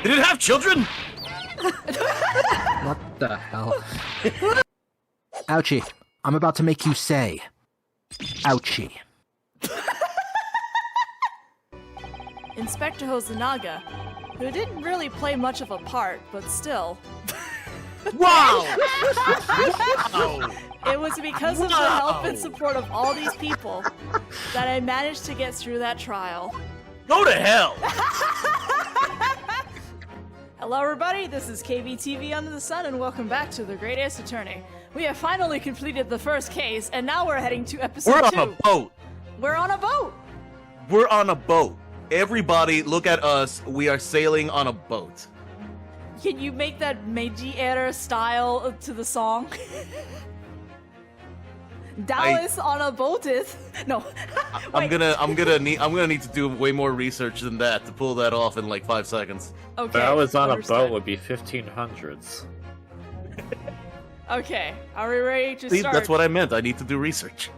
Did it have children? What the hell? Ouchie, I'm about to make you say, ouchie. Inspector Hosonaga, who didn't really play much of a part, but still. Wow! Wow! It was because of the help and support of all these people that I managed to get through that trial. Go to hell! Hello everybody, this is KBTV Under the Sun, and welcome back to The Great Ace Attorney. We have finally completed the first case, and now we're heading to episode 2. We're on a boat. We're on a boat! We're on a boat. Everybody, look at us. We are sailing on a boat. Can you make that Meiji era style to the song? Dallas on a boateth. No. I'm gonna need to do way more research than that to pull that off in like 5 seconds. Okay. I was on understood. a boat would be 1500s. Okay, are we ready to See, start? that's what I meant. I need to do research.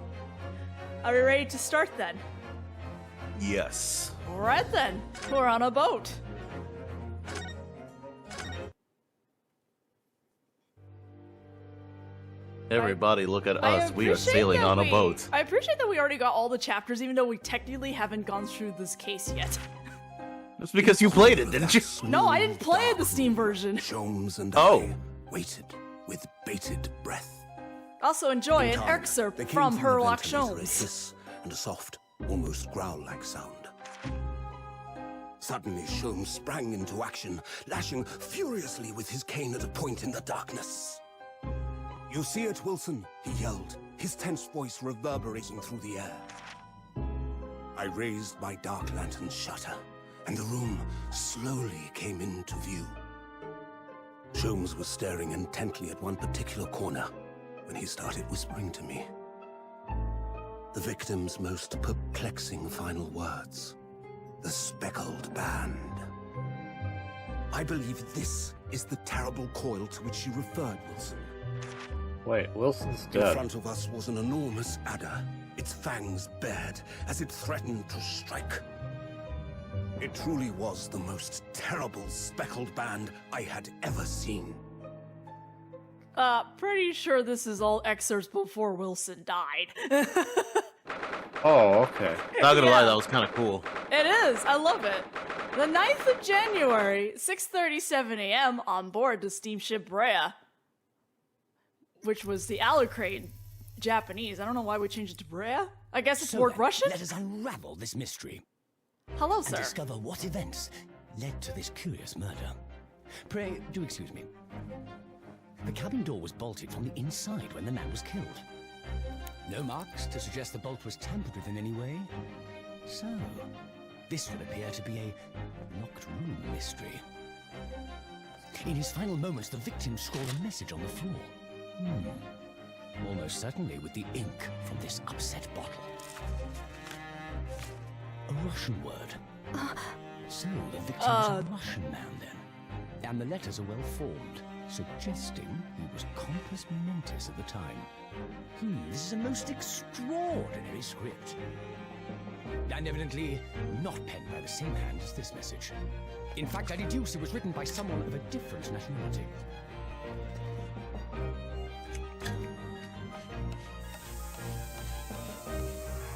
Are we ready to start then? Yes. Alright then, we're on a boat. Everybody, look at us. We are appreciate sailing that on a boat. I appreciate that we already got all the chapters, even though we technically haven't gone through this case yet. That's because you played it, didn't you? No, I didn't play the Steam version. Sholmes and Oh. I waited with bated breath. Also enjoy In an time, excerpt there came from the Herlock ventilator a Sholmes. hiss and a soft, almost growl-like sound. Suddenly, Sholmes sprang into action, lashing furiously with his cane at a point in the darkness. "You see it, Wilson?" he yelled, his tense voice reverberating through the air. I raised my dark lantern's shutter, and the room slowly came into view. Sholmes was staring intently at one particular corner when he started whispering to me. The victim's most perplexing final words. The speckled band. I believe this is the terrible coil to which you referred, Wilson. Wait, Wilson's In dead. front of us was an enormous adder, its fangs bared as it threatened to strike. It truly was the most terrible speckled band I had ever seen. Pretty sure this is all excerpts before Wilson died. Oh, okay. Not gonna lie, Yeah. that was kind of cool. It is, I love it. The 9th of January, 6:37 a.m. on board the steamship Brea, which was the Alucrane Japanese. I don't know why we changed it to Brea. I guess it's word Russian? Let us unravel this mystery Hello, and sir. discover what events led to this curious murder. Pray, do excuse me. The cabin door was bolted from the inside when the man was killed. No marks to suggest the bolt was tampered with in any way. So, this would appear to be a locked room mystery. In his final moments, the victim scrawled a message on the floor. Almost certainly with the ink from this upset bottle. A Russian word. So the victim was a Russian man then. And the letters are well formed, suggesting he was compos mentis at the time. This is a most extraordinary script. And evidently not penned by the same hand as this message. In fact, I deduce it was written by someone of a different nationality.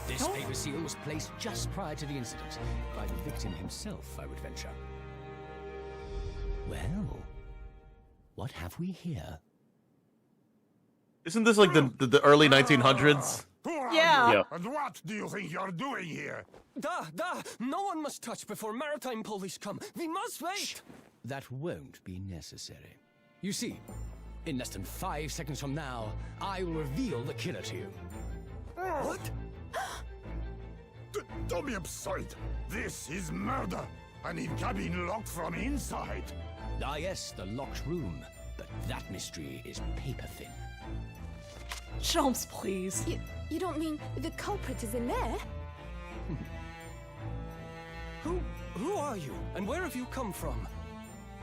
This paper seal was placed just prior to the incident, by the victim himself, I would venture. Well, what have we here? Isn't this like the early 1900s? Who are Yeah. you? Yeah. And what do you think you're doing here? Da! No one must touch before maritime police come. We must wait! That won't be necessary. You see, in less than 5 seconds from now, I will reveal the killer to you. What? Don't be absurd. This is murder. I need cabin locked from inside. Ah yes, the locked room. But that mystery is paper thin. Sholmes, please. You don't mean the culprit is in there? Who are you, and where have you come from?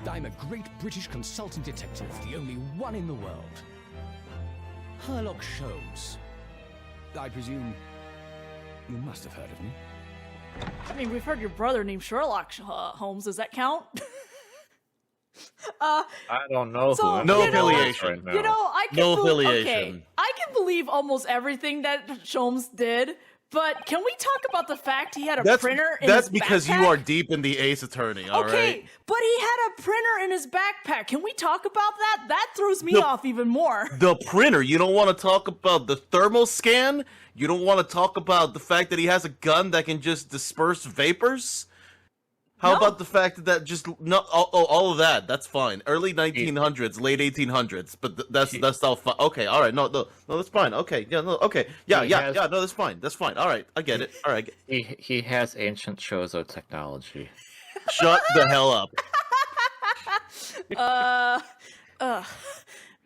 I'm a great British consultant detective, the only one in the world. Herlock Sholmes. I presume you must have heard of me. I mean, we've heard your brother named Sherlock Holmes. Does that count? I don't know So, who. No you know, affiliation. Right now. You know, I can No Okay, affiliation. I can believe almost everything that Sholmes did, but can we talk about the fact he had a printer in That's his because you backpack? are deep in the Ace Attorney, alright? Okay, but he had a printer in his backpack. Can we talk about that? That throws me The- off even more. The printer. You don't want to talk about the thermal scan? You don't want to talk about the fact that he has a gun that can just disperse vapors? How No. about the fact that just no all of that? That's fine. Early 1900s, late 1800s, but that's all fine. Okay, all right, no, that's fine. Okay, yeah, no, okay, yeah, no, that's fine. That's fine. All right, I get it. All right, He has ancient Chozo technology. shut the hell up.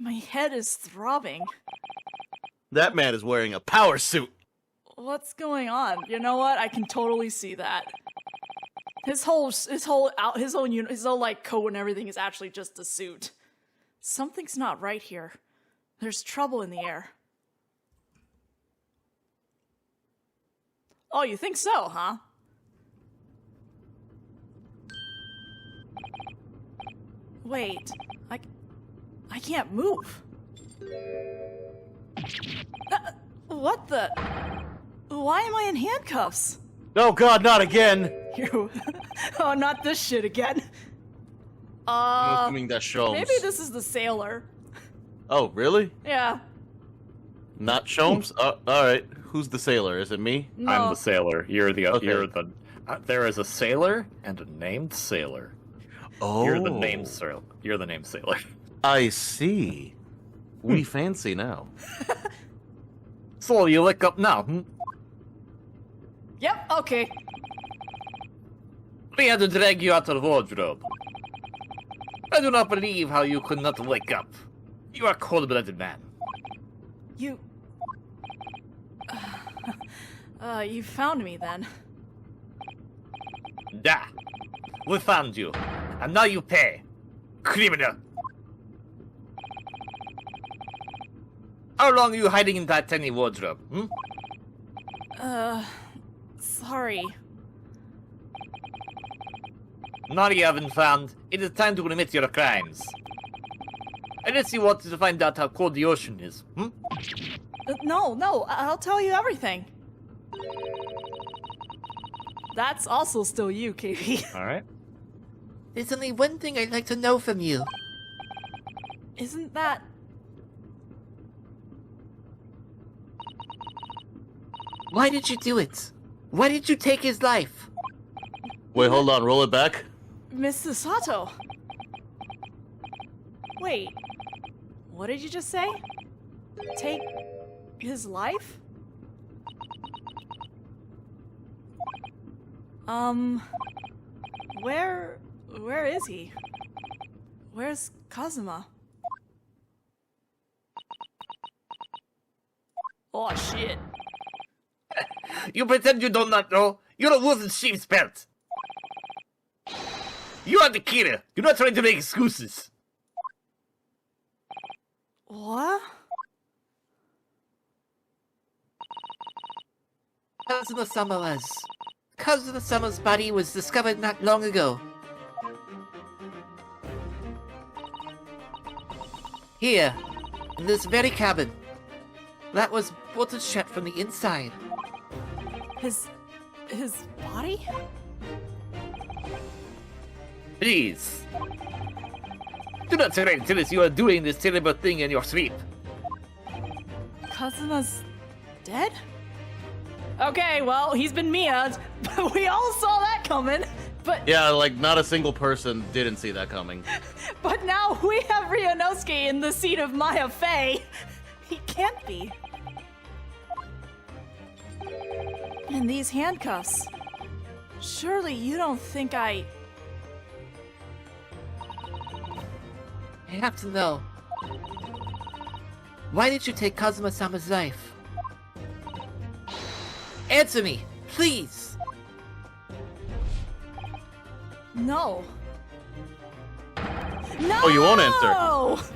My head is throbbing. That man is wearing a power suit. What's going on? You know what? I can totally see that. His whole like coat and everything is actually just a suit. Something's not right here. There's trouble in the air. Oh, you think so, huh? Wait, I can't move. What the? Why am I in handcuffs? Oh God, not again. You. Oh, not this shit again. I'm assuming that Sholmes. Maybe this is the sailor. Oh, really? Yeah. Not Sholmes? All right. Who's the sailor? Is it me? No. I'm the sailor. You're the. Okay. You're the. There is a sailor and a named sailor. Oh, You're the named sailor. You're the named sailor. I see. We fancy now. So you wake up now. Yep. Okay. We had to drag you out of the wardrobe. I do not believe how you could not wake up. You are a cold-blooded man. You. You found me then. Da! We found you. And now you pay. Criminal! How long are you hiding in that tiny wardrobe, Sorry. Now you have been found, it is time to admit your crimes. Unless you wanted to find out how cold the ocean is, No, I'll tell you everything. That's also still you, KB. Alright. There's only one thing I'd like to know from you. Isn't that... Why did you do it? Why did you take his life? Wait, hold on. Roll it back. Mr. Sato. Wait. What did you just say? Take his life? Where is he? Where's Kazuma? Oh shit. You pretend you do not know. You're a wolf in sheep's pelt. You are the killer. You're not trying to make excuses. What? Kazuma-sama's body was discovered not long ago. Here, in this very cabin. That was bolted shut from the inside. His body? Please. Do not try to tell us you are doing this terrible thing in your sleep. Kazuma's dead? Okay, well, he's been Mia'd, but we all saw that coming. But Yeah, like not a single person didn't see that coming. but now we have Ryunosuke in the seat of Maya Fey. He can't be. And these handcuffs. Surely you don't think I have to know. Why did you take Kazuma-sama's life? Answer me, please! No. No! Oh, you won't answer.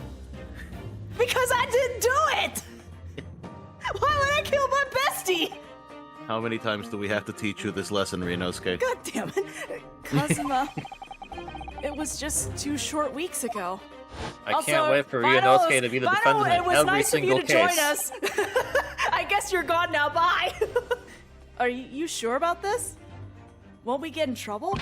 Because I didn't do it! Why would I kill my bestie? How many times do we have to teach you this lesson, Ryunosuke? God damn it. Kazuma. It was just 2 short weeks ago. I can't wait for Ryunosuke to be the defendant it in was every nice of you single to case. join us. I guess you're gone now. Bye. Are you sure about this? Won't we get in trouble?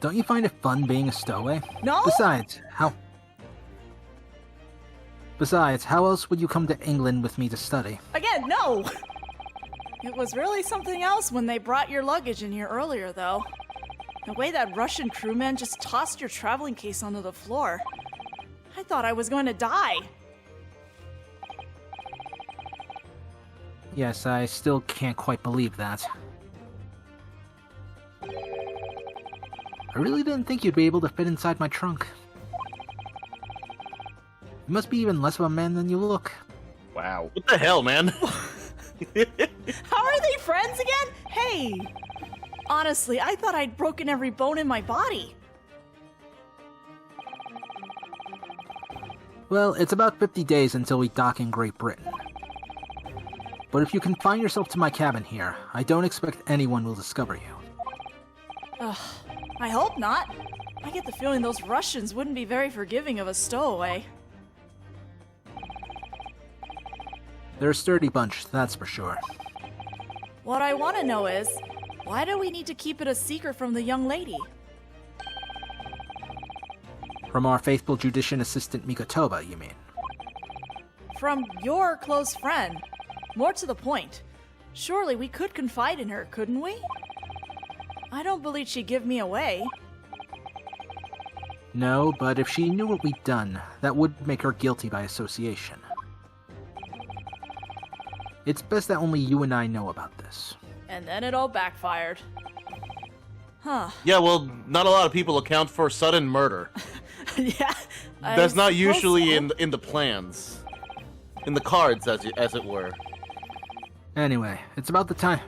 Don't you find it fun being a stowaway? No. Besides, how else would you come to England with me to study? Again, no. It was really something else when they brought your luggage in here earlier, though. The way that Russian crewman just tossed your traveling case onto the floor. I thought I was going to die. Yes, I still can't quite believe that. I really didn't think you'd be able to fit inside my trunk. You must be even less of a man than you look. Wow. What the hell, man? How are they friends again? Hey! Honestly, I thought I'd broken every bone in my body. Well, it's about 50 days until we dock in Great Britain. But if you confine yourself to my cabin here, I don't expect anyone will discover you. Ugh, I hope not. I get the feeling those Russians wouldn't be very forgiving of a stowaway. They're a sturdy bunch, that's for sure. What I want to know is, why do we need to keep it a secret from the young lady? From our faithful Judician assistant Mikotoba, you mean? From your close friend. More to the point. Surely we could confide in her, couldn't we? I don't believe she'd give me away. No, but if she knew what we'd done, that would make her guilty by association. It's best that only you and I know about this. And then it all backfired. Huh. Yeah, well, not a lot of people account for sudden murder. Yeah. That's not usually so. in the plans. In the cards, as it were. Anyway, it's about the time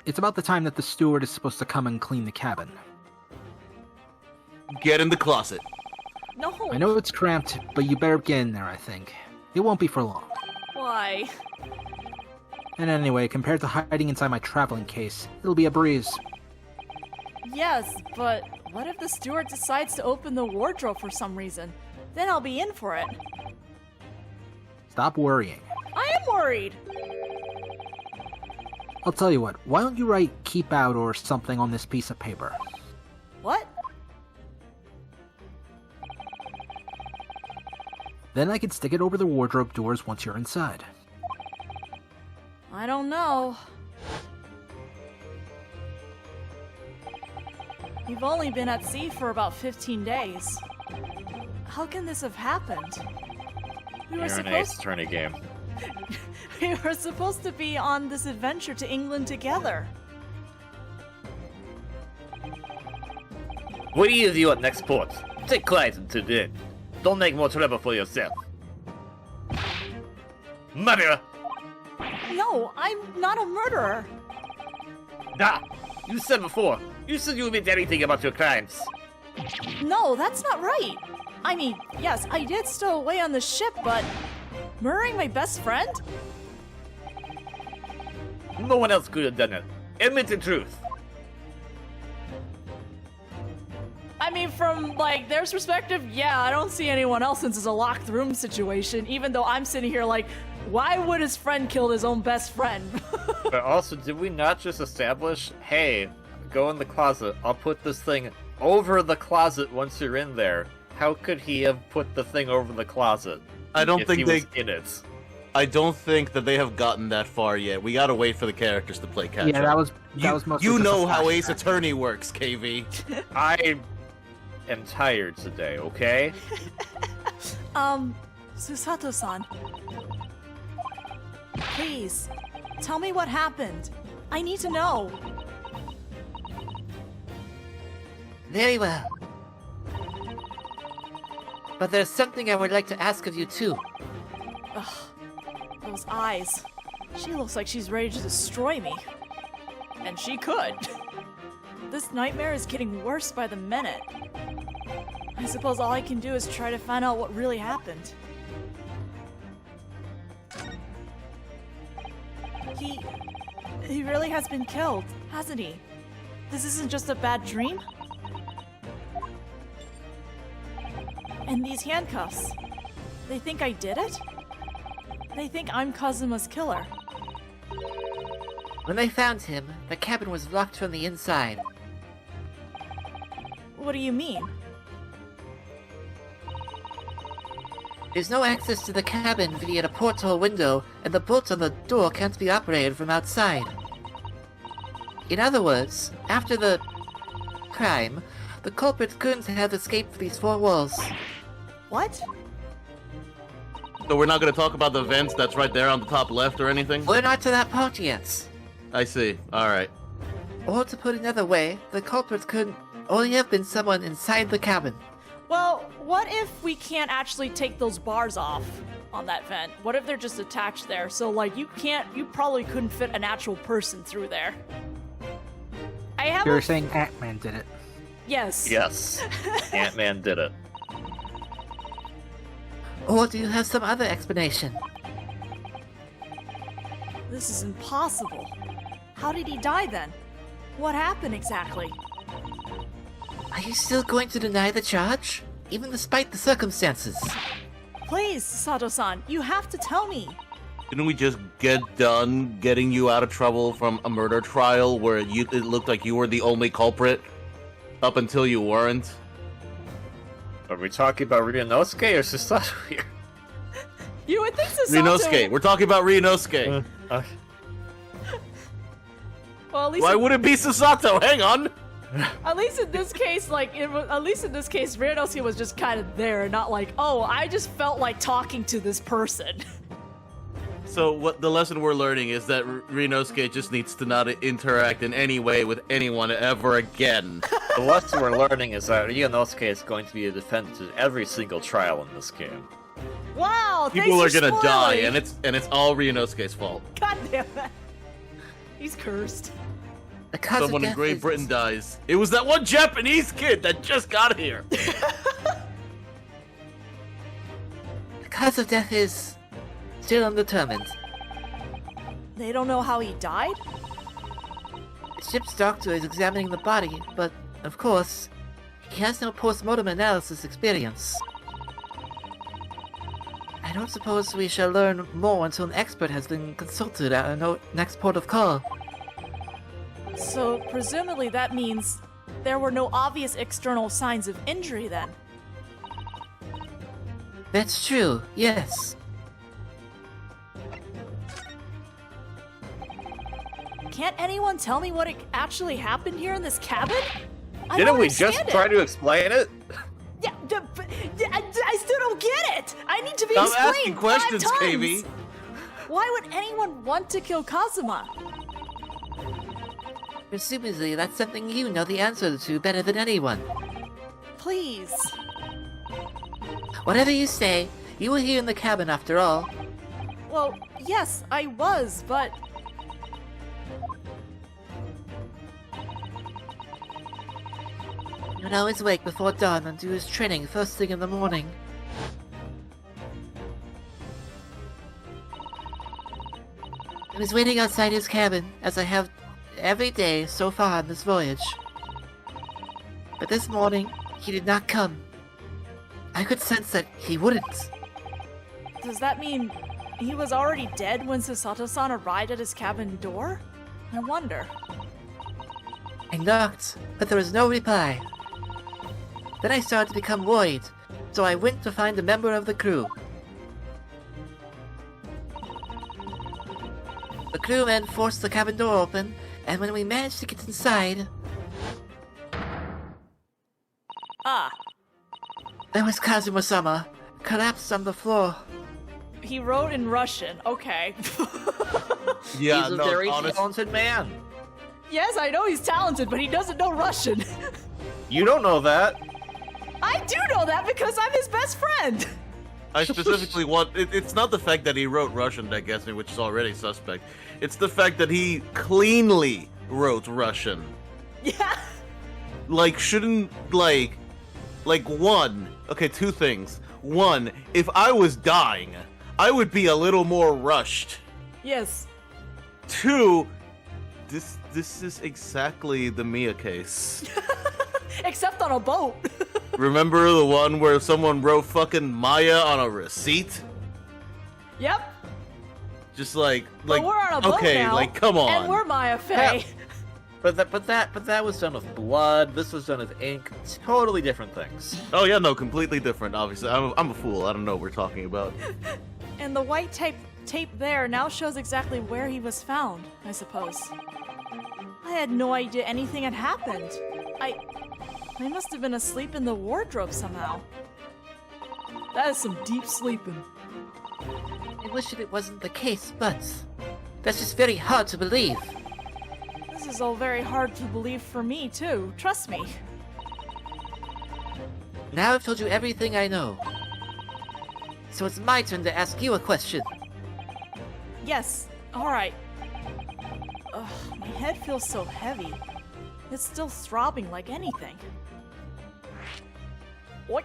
that the steward is supposed to come and clean the cabin. Get in the closet. No. I know it's cramped, but you better get in there, I think. It won't be for long. Why? And anyway, compared to hiding inside my traveling case, it'll be a breeze. Yes, but what if the steward decides to open the wardrobe for some reason? Then I'll be in for it. Stop worrying. I am worried. I'll tell you what, why don't you write "keep out" or something on this piece of paper? What? Then I can stick it over the wardrobe doors once you're inside. I don't know. We've only been at sea for about 15 days. How can this have happened? We were supposed to be on this adventure to England together. What do you do at next port? Take quiet until then. Don't make more trouble for yourself. Murderer! No, I'm not a murderer. Ah! You said before. You said you admit anything about your crimes. No, that's not right. I mean, yes, I did stow away on the ship, but murdering my best friend? No one else could have done it. Admit the truth. I mean, from, like, their perspective, yeah, I don't see anyone else since it's a locked room situation, even though I'm sitting here like, why would his friend kill his own best friend? But also, did we not just establish, hey, go in the closet, I'll put this thing over the closet once you're in there? How could he have put the thing over the closet? I don't think was in it. I don't think that they have gotten that far yet. We gotta wait for the characters to play catch Yeah, up. that was mostly You just know a how flashback. Ace Attorney works, KV. I am tired today, okay? Susato-san. Please, tell me what happened. I need to know. Very well. But there's something I would like to ask of you too. Ugh, those eyes. She looks like she's ready to destroy me. And she could. This nightmare is getting worse by the minute. I suppose all I can do is try to find out what really happened. He really has been killed, hasn't he? This isn't just a bad dream? And these handcuffs. They think I did it? They think I'm Kazuma's killer. When they found him, the cabin was locked from the inside. What do you mean? There's no access to the cabin via the porthole window, and the bolt on the door can't be operated from outside. In other words, after the crime, the culprit couldn't have escaped these four walls. What? So we're not going to talk about the vents that's right there on the top left or anything? We're not to that part yet. I see. Alright. Or to put another way, the culprit could only have been someone inside the cabin. Well, what if we can't actually take those bars off on that vent? What if they're just attached there? So, like, you probably couldn't fit an actual person through there. You're saying Ant-Man did it. Yes. Yes. Ant-Man did it. Or do you have some other explanation? This is impossible. How did he die then? What happened exactly? Are you still going to deny the charge? Even despite the circumstances? Please, Sato-san, you have to tell me. Didn't we just get done getting you out of trouble from a murder trial where it looked like you were the only culprit? Up until you weren't? Are we talking about Ryunosuke or Susato here? You would think Susato... Ryunosuke. We're talking about Ryunosuke. Okay. Well, at least Why would it be Susato? Hang on! At least in this case, Ryunosuke was just kind of there, not like, oh, I just felt like talking to this person. So what the lesson we're learning is that Ryunosuke just needs to not interact in any way with anyone ever again. The lesson we're learning is that Ryunosuke is going to be a defendant in every single trial in this game. Wow, People are thanks for gonna die, spoiling. and it's all Ryunosuke's fault. God damn it. He's cursed. The cause Someone of in death Great is... Britain dies. It was that one Japanese kid that just got here. The cause of death is... still undetermined. They don't know how he died? The ship's doctor is examining the body, but, of course, he has no post-mortem analysis experience. I don't suppose we shall learn more until an expert has been consulted at our next port of call. So, presumably that means there were no obvious external signs of injury then. That's true, yes. Can't anyone tell me what actually happened here in this cabin? I Didn't don't we just understand try it. to explain it? Yeah, I still don't get it! I need to be Stop explained asking questions, 5 times! KB. Why would anyone want to kill Kazuma? Presumably, that's something you know the answer to better than anyone. Please. Whatever you say, you were here in the cabin after all. Well, yes, I was, but... He would always wake before dawn and do his training first thing in the morning. I was waiting outside his cabin, as I have every day so far on this voyage. But this morning, he did not come. I could sense that he wouldn't. Does that mean he was already dead when Susato-san arrived at his cabin door? I wonder. I knocked, but there was no reply. Then I started to become worried, so I went to find a member of the crew. The crewmen forced the cabin door open, and when we managed to get inside, there was Kazuma-sama, collapsed on the floor. He wrote in Russian. Okay. Yeah, He's a no, very honest, talented man. Yes, I know he's talented, but he doesn't know Russian. You don't know that. I do know that because I'm his best friend. I specifically want. It's not the fact that he wrote Russian that gets me, which is already suspect. It's the fact that he cleanly wrote Russian. Yeah. Like, shouldn't, like one. Okay, 2 things. 1, if I was dying, I would be a little more rushed. Yes. 2, This is exactly the Mia case. Except on a boat. Remember the one where someone wrote fucking Maya on a receipt? Yep. Just like But we're on a boat okay, now, like come on. and we're Maya Fey. But that was done with blood. This was done with ink. Totally different things. Oh yeah, no, completely different. Obviously, I'm a fool. I don't know what we're talking about. And the white tape there now shows exactly where he was found, I suppose. I had no idea anything had happened. I must have been asleep in the wardrobe somehow. That is some deep sleeping. I wish that it wasn't the case, but that's just very hard to believe. This is all very hard to believe for me, too. Trust me. Now I've told you everything I know. So it's my turn to ask you a question. Yes, alright. Ugh, my head feels so heavy. It's still throbbing like anything. What?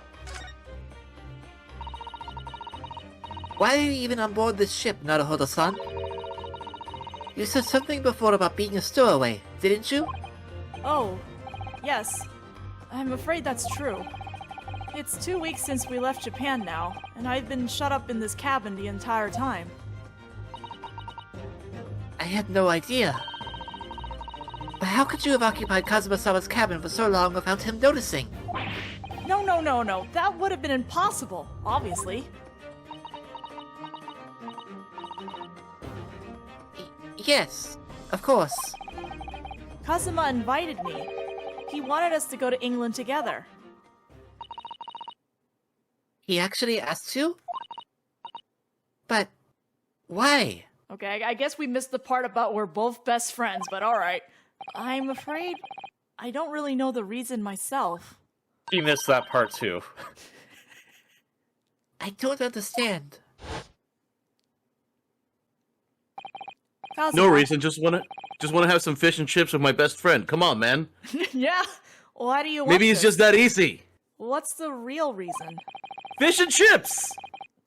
Why are you even on board this ship, Naruhodo-san? You said something before about being a stowaway, didn't you? Oh, yes. I'm afraid that's true. It's 2 weeks since we left Japan now, and I've been shut up in this cabin the entire time. I had no idea. But how could you have occupied Kazuma-sama's cabin for so long without him noticing? No. That would have been impossible, obviously. Yes, of course. Kazuma invited me. He wanted us to go to England together. He actually asked you? But why? Okay, I guess we missed the part about we're both best friends, but alright. I'm afraid I don't really know the reason myself. He missed that part too. I don't understand. Kazuma. No reason. Just wanna have some fish and chips with my best friend. Come on, man. Yeah? Why do you want Maybe it's this? just that easy. What's the real reason? Fish and chips.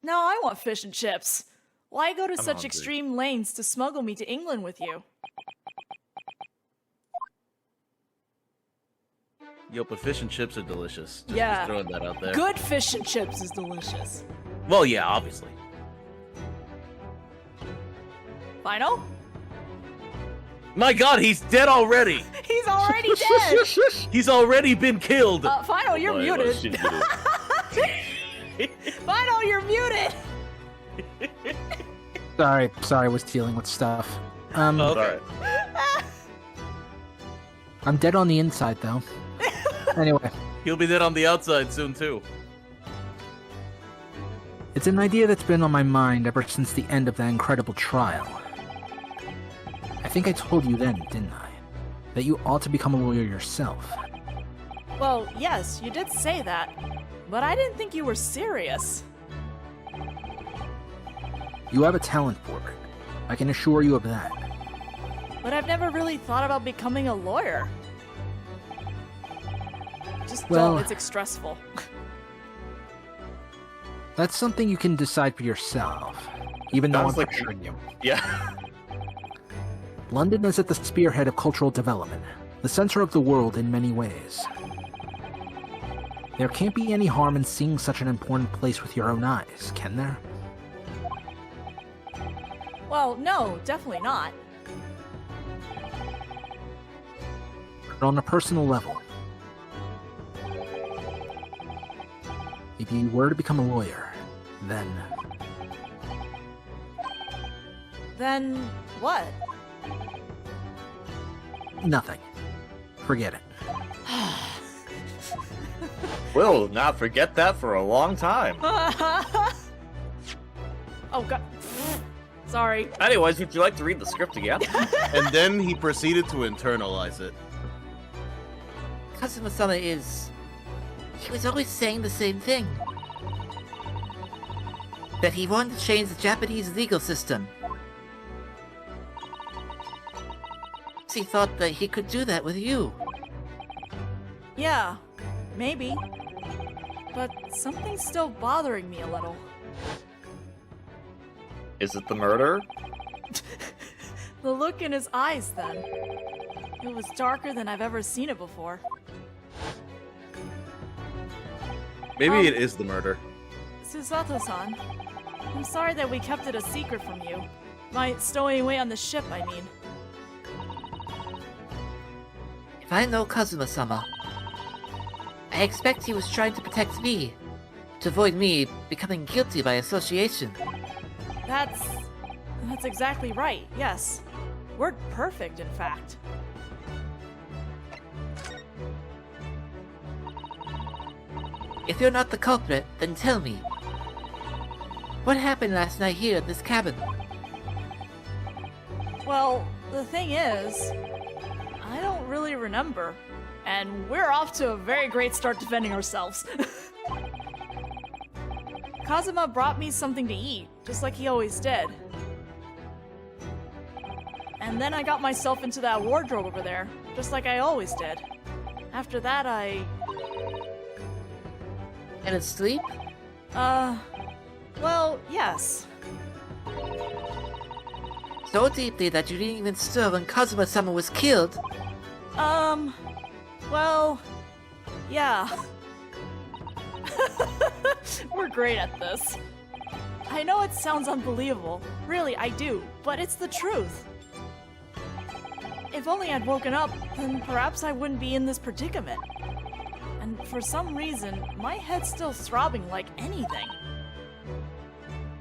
No, I want fish and chips. Why go to such hungry. extreme lengths to smuggle me to England with you? Yo, but fish and chips are delicious. Yeah. Just throwing that out there. Good fish and chips is delicious. Well, yeah, obviously. Final? My God, he's dead already. He's already dead! He's already been killed. Final, you're muted. Final, you're muted! Sorry, I was dealing with stuff. Okay. I'm dead on the inside, though. Anyway, He'll be dead on the outside soon too. it's an idea that's been on my mind ever since the end of that incredible trial. I think I told you then, didn't I? That you ought to become a lawyer yourself. Well, yes, you did say that. But I didn't think you were serious. You have a talent for it. I can assure you of that. But I've never really thought about becoming a lawyer. Just Well- don't, it's stressful. That's something you can decide for yourself, even though I'm Sounds like- pressuring you. Yeah. London is at the spearhead of cultural development, the center of the world in many ways. There can't be any harm in seeing such an important place with your own eyes, can there? Well, no, definitely not. But on a personal level, if you were to become a lawyer, then Then what? nothing. Forget it. We'll not forget that for a long time. Oh god. Sorry. Anyways, would you like to read the script again? And then he proceeded to internalize it. Kazuma-sama is... He was always saying the same thing. That he wanted to change the Japanese legal system. He thought that he could do that with you. Yeah, maybe. But something's still bothering me a little. Is it the murder? The look in his eyes, then. It was darker than I've ever seen it before. Maybe it is the murder. Susato-san, I'm sorry that we kept it a secret from you. My stowing away on the ship, I mean. If I know Kazuma-sama, I expect he was trying to protect me, to avoid me becoming guilty by association. That's exactly right, yes. Word perfect, in fact. If you're not the culprit, then tell me. What happened last night here at this cabin? Well, the thing is, I don't really remember. And we're off to a very great start defending ourselves. Kazuma brought me something to eat, just like he always did. And then I got myself into that wardrobe over there, just like I always did. After that, And asleep? Well, yes. So deeply that you didn't even stir when Kazuma-sama was killed? Well, yeah. We're great at this. I know it sounds unbelievable. Really, I do. But it's the truth. If only I'd woken up, then perhaps I wouldn't be in this predicament. And for some reason, my head's still throbbing like anything.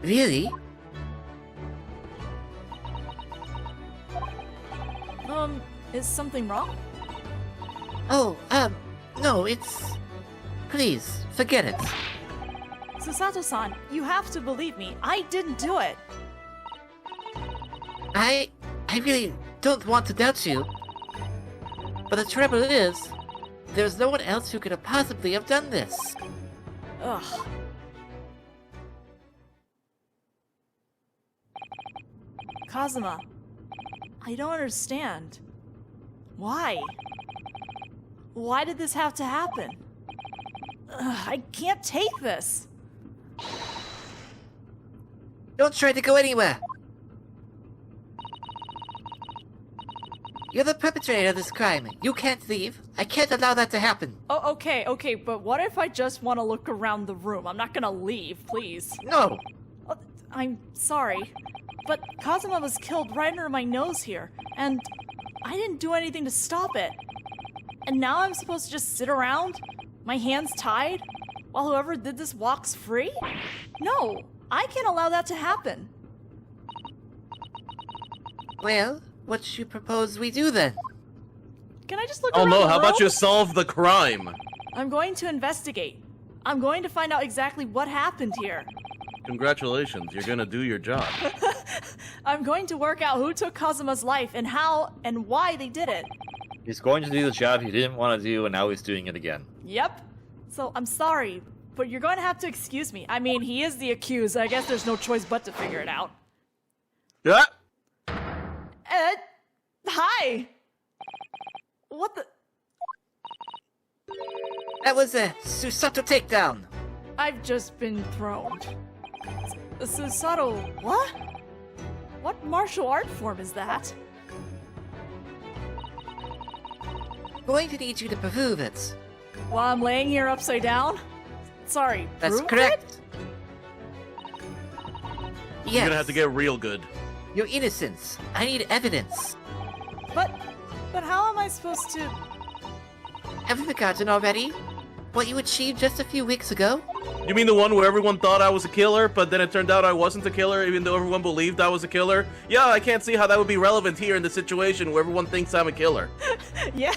Really? Is something wrong? Oh, no, it's... Please, forget it. Susato-san, you have to believe me. I didn't do it. I really don't want to doubt you. But the trouble is, there's no one else who could have possibly have done this. Ugh. Kazuma, I don't understand. Why? Why did this have to happen? Ugh, I can't take this. Don't try to go anywhere. You're the perpetrator of this crime. You can't leave. I can't allow that to happen. Oh, okay, but what if I just want to look around the room? I'm not gonna leave, please. No. I'm sorry, but Kazuma was killed right under my nose here, and I didn't do anything to stop it. And now I'm supposed to just sit around, my hands tied, while whoever did this walks free? No, I can't allow that to happen. Well, what do you propose we do then? Can I just look Oh around no, the how about room? you solve the crime? I'm going to investigate. I'm going to find out exactly what happened here. Congratulations, you're gonna do your job. I'm going to work out who took Kazuma's life and how and why they did it. He's going to do the job he didn't want to do, and now he's doing it again. Yep. So I'm sorry, but you're going to have to excuse me. I mean, he is the accused. I guess there's no choice but to figure it out. Yeah. Hi. What the? That was a Susato takedown. I've just been thrown. Susato, what? What martial art form is that? Going to need you to prove it. While I'm laying here upside down? Sorry, That's prove correct. Yes. You're gonna have to get real good. Your innocence. I need evidence. But how am I supposed to? Have you forgotten already? What you achieved just a few weeks ago? You mean the one where everyone thought I was a killer, but then it turned out I wasn't a killer, even though everyone believed I was a killer? Yeah, I can't see how that would be relevant here in the situation where everyone thinks I'm a killer. Yeah.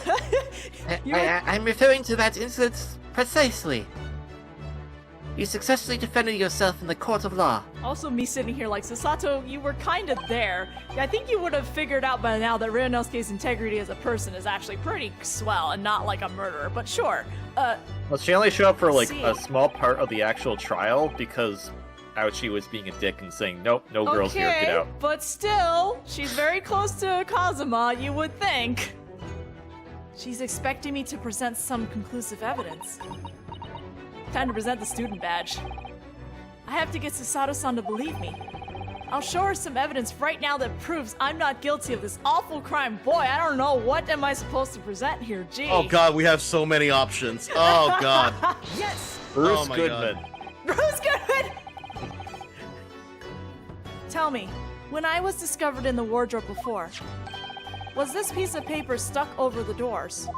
I'm referring to that incident precisely. You successfully defended yourself in the court of law. Also, me sitting here like, Susato, you were kind of there. I think you would have figured out by now that Ryunosuke's integrity as a person is actually pretty swell and not like a murderer, but sure. Well, she only showed up for like see. a small part of the actual trial because Ouchie was being a dick and saying, nope, no girls here, get out. But still, she's very close to Kazuma, you would think. She's expecting me to present some conclusive evidence. Time to present the student badge. I have to get Susato-san to believe me. I'll show her some evidence right now that proves I'm not guilty of this awful crime. Boy, I don't know, what am I supposed to present here? Gee. Oh god, we have so many options. Oh god. Yes! Bruce Oh my Goodman. God. Bruce Goodman! Tell me, when I was discovered in the wardrobe before, was this piece of paper stuck over the doors?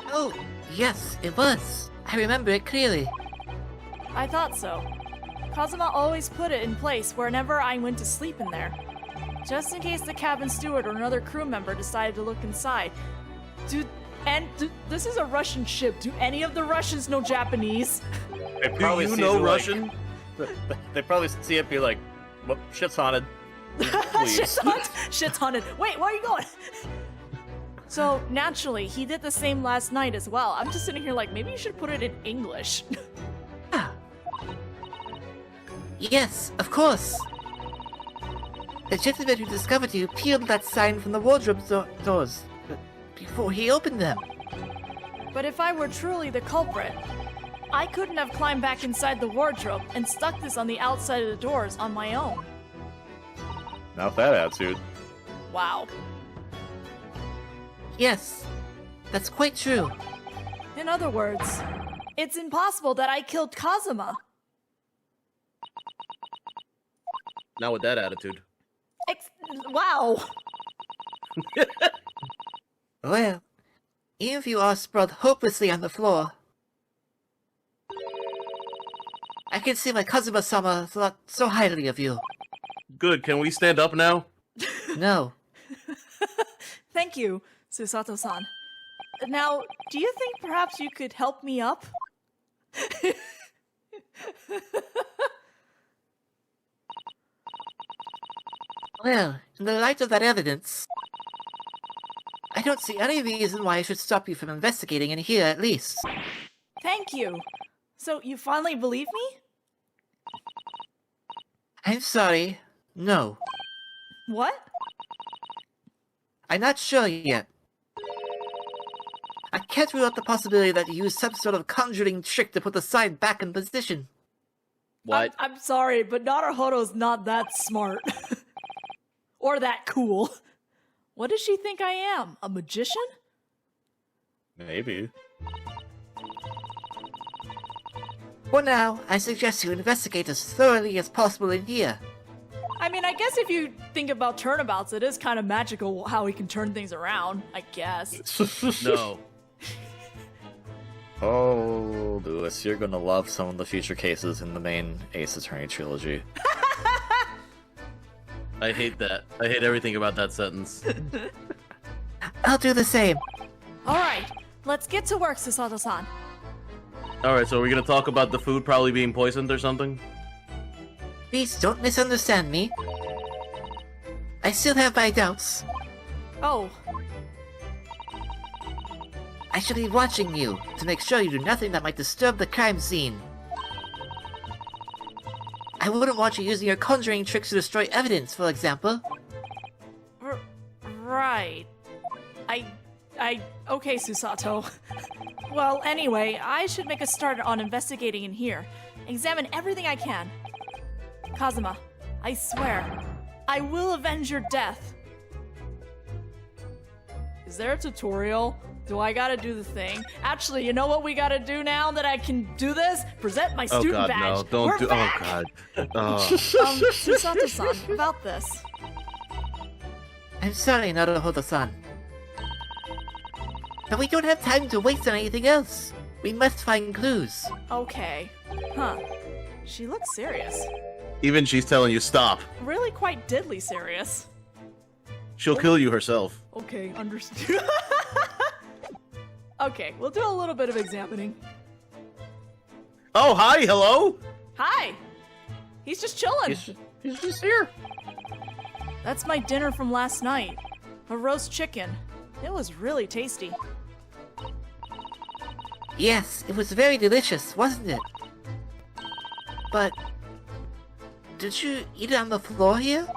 Oh, yes, it was. I remember it clearly. I thought so. Kazuma always put it in place whenever I went to sleep in there. Just in case the cabin steward or another crew member decided to look inside. This is a Russian ship. Do any of the Russians know Japanese? They Do probably you see know it, like- Russian? They probably see it be like, well, shit's haunted. Shit's haunted. Shit's haunted. Wait, where are you going? So, naturally, he did the same last night as well. I'm just sitting here like, maybe you should put it in English. Yes, of course. The gentleman who discovered you peeled that sign from the wardrobe doors before he opened them. But if I were truly the culprit, I couldn't have climbed back inside the wardrobe and stuck this on the outside of the doors on my own. Not that attitude. Wow. Yes, that's quite true. In other words, it's impossible that I killed Kazuma. Not with that attitude. Wow. Well, even if you are sprawled hopelessly on the floor, I can see my Kazuma-sama thought so highly of you. Good, can we stand up now? No. Thank you, Susato-san. Now, do you think perhaps you could help me up? Well, in the light of that evidence, I don't see any reason why I should stop you from investigating in here at least. Thank you. So, you finally believe me? I'm sorry. No. What? I'm not sure yet. I can't rule out the possibility that you used some sort of conjuring trick to put the sign back in position. What? I'm sorry, but Naruhodo's not that smart. Or that cool. What does she think I am? A magician? Maybe. For now, I suggest you investigate as thoroughly as possible in here. I mean, I guess if you think about turnabouts, it is kind of magical how he can turn things around, I guess. No. Oh, Lewis, you're gonna love some of the future cases in the main Ace Attorney trilogy. I hate that. I hate everything about that sentence. I'll do the same. Alright, let's get to work, Susato-san. Alright, so we're gonna talk about the food probably being poisoned or something? Please don't misunderstand me. I still have my doubts. Oh, I shall be watching you to make sure you do nothing that might disturb the crime scene. I wouldn't want you using your conjuring tricks to destroy evidence, for example. right. Okay, Susato. Well, anyway, I should make a start on investigating in here. Examine everything I can. Kazuma, I swear, I will avenge your death. Is there a tutorial? Do I gotta do the thing? Actually, you know what we gotta do now that I can do this? Present my student oh god, badge. no. Don't We're do back. Oh god. Oh. Susato-san, about this. I'm sorry, Naruhodo-san. But we don't have time to waste on anything else. We must find clues. Okay. Huh. She looks serious. Even she's telling you stop. Really quite deadly serious. She'll kill you herself. Okay, understood. Okay, we'll do a little bit of examining. Oh, hi, hello? Hi! He's just chilling. He's just here. That's my dinner from last night. A roast chicken. It was really tasty. Yes, it was very delicious, wasn't it? But... did you eat it on the floor here?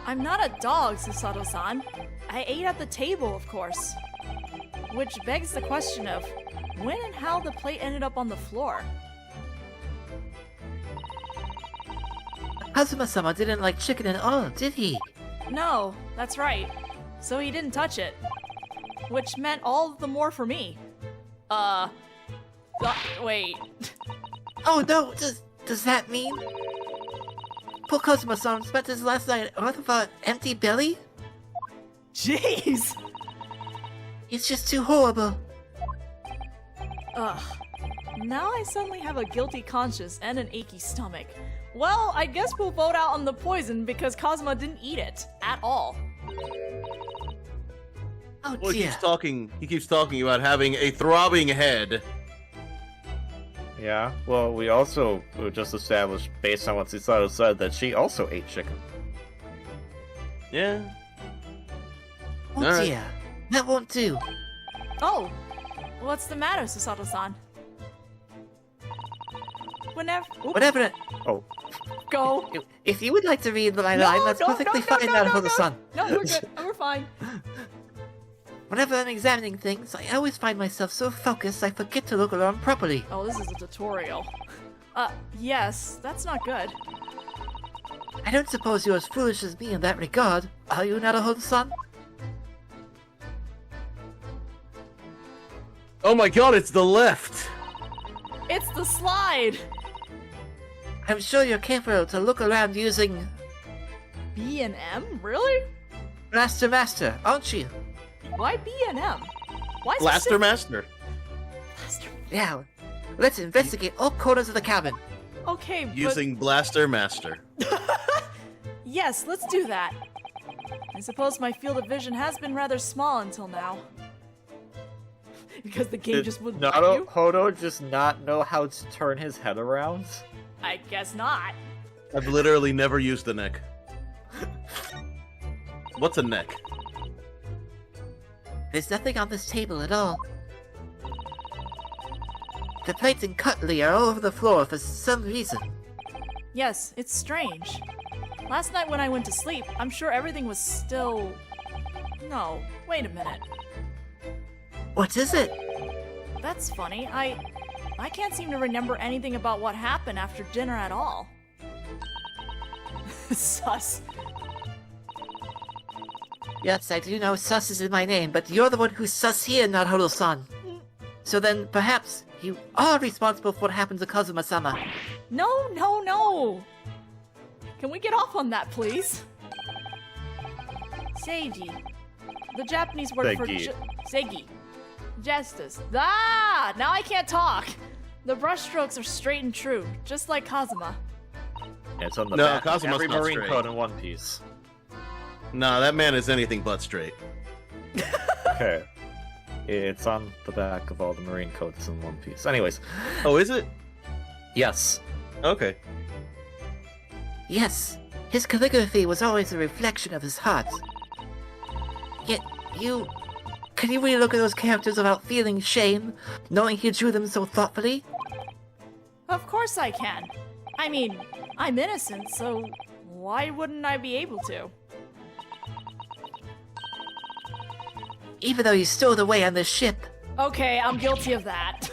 I'm not a dog, Susato-san. I ate at the table, of course. Which begs the question of when and how the plate ended up on the floor. Kazuma-sama didn't like chicken at all, did he? No, that's right. So he didn't touch it. Which meant all the more for me. Wait. Oh no, does that mean... Poor Kazuma-sama spent his last night out of an empty belly? Jeez! It's just too horrible. Ugh. Now I suddenly have a guilty conscience and an achy stomach. Well, I guess we'll vote out on the poison because Kazuma didn't eat it. At all. Oh Well, dear. he keeps talking about having a throbbing head. Yeah, well, we also just established, based on what Susato said, that she also ate chicken. Yeah. Oh Alright. dear. That won't do. Oh! What's the matter, Susato-san? Whatever it... Oh. Go! If you would like to read my No, line, that's no, perfectly no, fine, no, no, Naruto-san. No, we're good. We're fine. Whenever I'm examining things, I always find myself so focused I forget to look around properly. Oh, this is a tutorial. Yes, that's not good. I don't suppose you're as foolish as me in that regard, are you, Naruto-san? Oh my god, it's the left! It's the slide! I'm sure you're capable to look around using B&M? Really? Blaster Master, aren't you? Why B&M? Why Blaster Master. Blaster? Now, let's investigate all corners of the cabin. Okay, but... Using Blaster Master. Yes, let's do that. I suppose my field of vision has been rather small until now. Because the game just wouldn't let you? Hodo just not know how to turn his head around? I guess not. I've literally never used a neck. What's a neck? There's nothing on this table at all. The plates and cutlery are all over the floor for some reason. Yes, it's strange. Last night when I went to sleep, I'm sure everything was still... No, wait a minute. What is it? That's funny. I can't seem to remember anything about what happened after dinner at all. Sus. Yes, I do know sus is in my name, but you're the one who's sus here, Naruto-san. So then, perhaps, you are responsible for what happened to Kazuma-sama. No, no, no! Can we get off on that, please? Seiji. The Japanese word for... Seigi. Justice. Ah! Now I can't talk! The brushstrokes are straight and true, just like Kazuma. It's on the No, back of Kazuma's every not Marine straight. code in One Piece. Nah, that man is anything but straight. Okay. It's on the back of all the Marine codes in One Piece. Anyways. Oh, is it? Yes. Okay. Yes, his calligraphy was always a reflection of his heart. Yet, can you really look at those characters without feeling shame, knowing he drew them so thoughtfully? Of course I can. I mean, I'm innocent, so why wouldn't I be able to? Even though you stowed away on this ship. Okay, I'm guilty of that.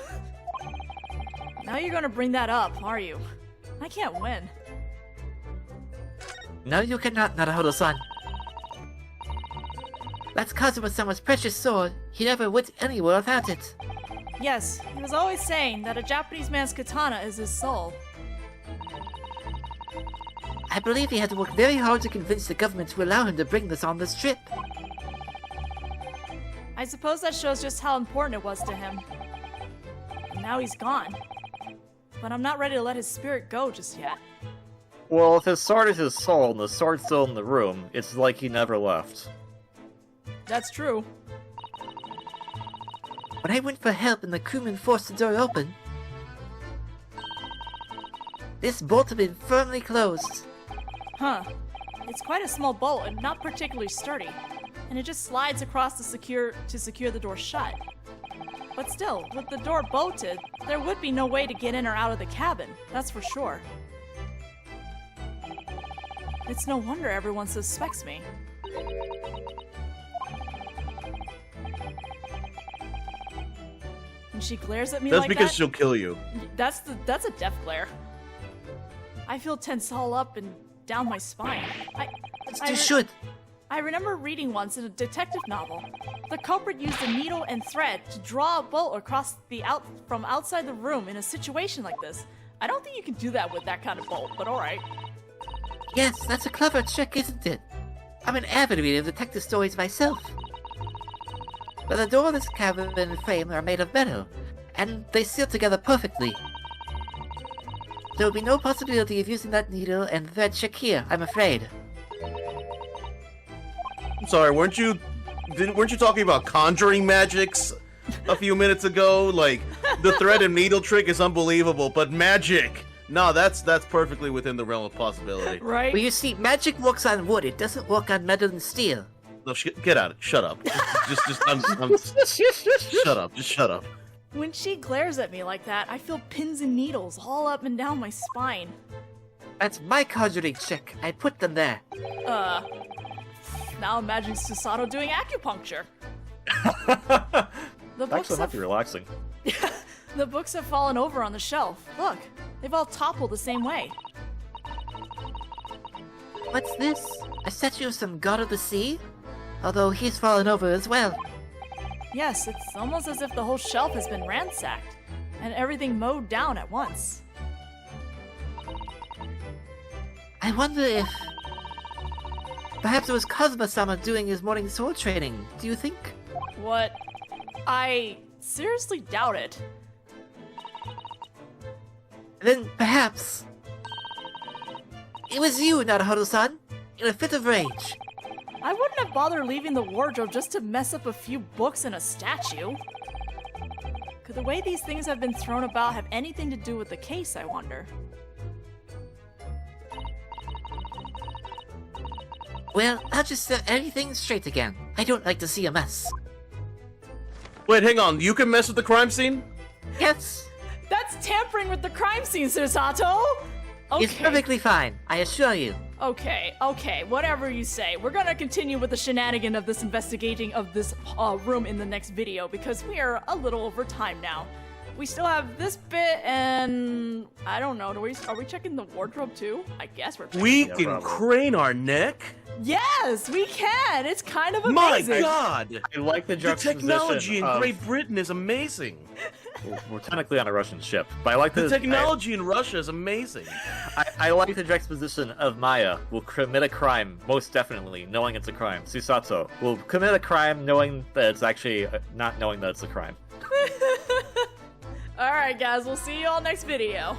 Now you're gonna bring that up, are you? I can't win. No, you cannot, Naruto-san. That's Kazuma-sama's precious sword. He never went anywhere without it. Yes, he was always saying that a Japanese man's katana is his soul. I believe he had to work very hard to convince the government to allow him to bring this on this trip. I suppose that shows just how important it was to him. And now he's gone. But I'm not ready to let his spirit go just yet. Well, if his sword is his soul and the sword's still in the room, it's like he never left. That's true. When I went for help and the crewman forced the door open, this bolt had been firmly closed. Huh. It's quite a small bolt and not particularly sturdy. And it just slides across to secure the door shut. But still, with the door bolted, there would be no way to get in or out of the cabin, that's for sure. It's no wonder everyone suspects me. And she glares at me That's like because that? she'll kill you. That's a death glare. I feel tense all up and down my spine. You should. I remember reading once in a detective novel. The culprit used a needle and thread to draw a bolt across from outside the room in a situation like this. I don't think you can do that with that kind of bolt, but alright. Yes, that's a clever trick, isn't it? I'm an avid reader of detective stories myself. But the door of this cabin and frame are made of metal, and they seal together perfectly. There will be no possibility of using that needle and thread trick here, I'm afraid. I'm sorry, weren't you talking about conjuring magics a few minutes ago? Like, the thread and needle trick is unbelievable, but magic! No, that's perfectly within the realm of possibility. Right? Well, you see, magic works on wood, it doesn't work on metal and steel. No, get out of it. Shut up. Shut up. Just shut up. When she glares at me like that, I feel pins and needles all up and down my spine. That's my conjuring trick. I put them there. Now imagine Susato doing acupuncture. The books Actually, might be relaxing. The books have fallen over on the shelf. Look, they've all toppled the same way. What's this? A statue of some god of the sea? Although he's fallen over as well. Yes, it's almost as if the whole shelf has been ransacked, and everything mowed down at once. I wonder if... Perhaps it was Kazuma-sama doing his morning sword training, do you think? What? I seriously doubt it. Then perhaps... It was you, Naruhodo-san, in a fit of rage. I wouldn't have bothered leaving the wardrobe just to mess up a few books and a statue. Could the way these things have been thrown about have anything to do with the case, I wonder? Well, I'll just set everything straight again. I don't like to see a mess. Wait, hang on. You can mess with the crime scene? Yes, That's tampering with the crime scene, Susato! Okay. it's perfectly fine, I assure you. Okay, whatever you say. We're gonna continue with the shenanigan of this investigating of this room in the next video because we are a little over time now. We still have this bit and I don't know, are we checking the wardrobe too? I guess we're checking. We can crane our neck? Yes, we can! It's kind of My amazing! god! I like the The juxtaposition technology in of- Great Britain is amazing. We're technically on a Russian ship, but I like The technology in Russia is amazing. I like the juxtaposition of Maya will commit a crime, most definitely, knowing it's a crime. Susato will commit a crime knowing that it's actually not knowing that it's a crime. Alright guys, we'll see you all next video.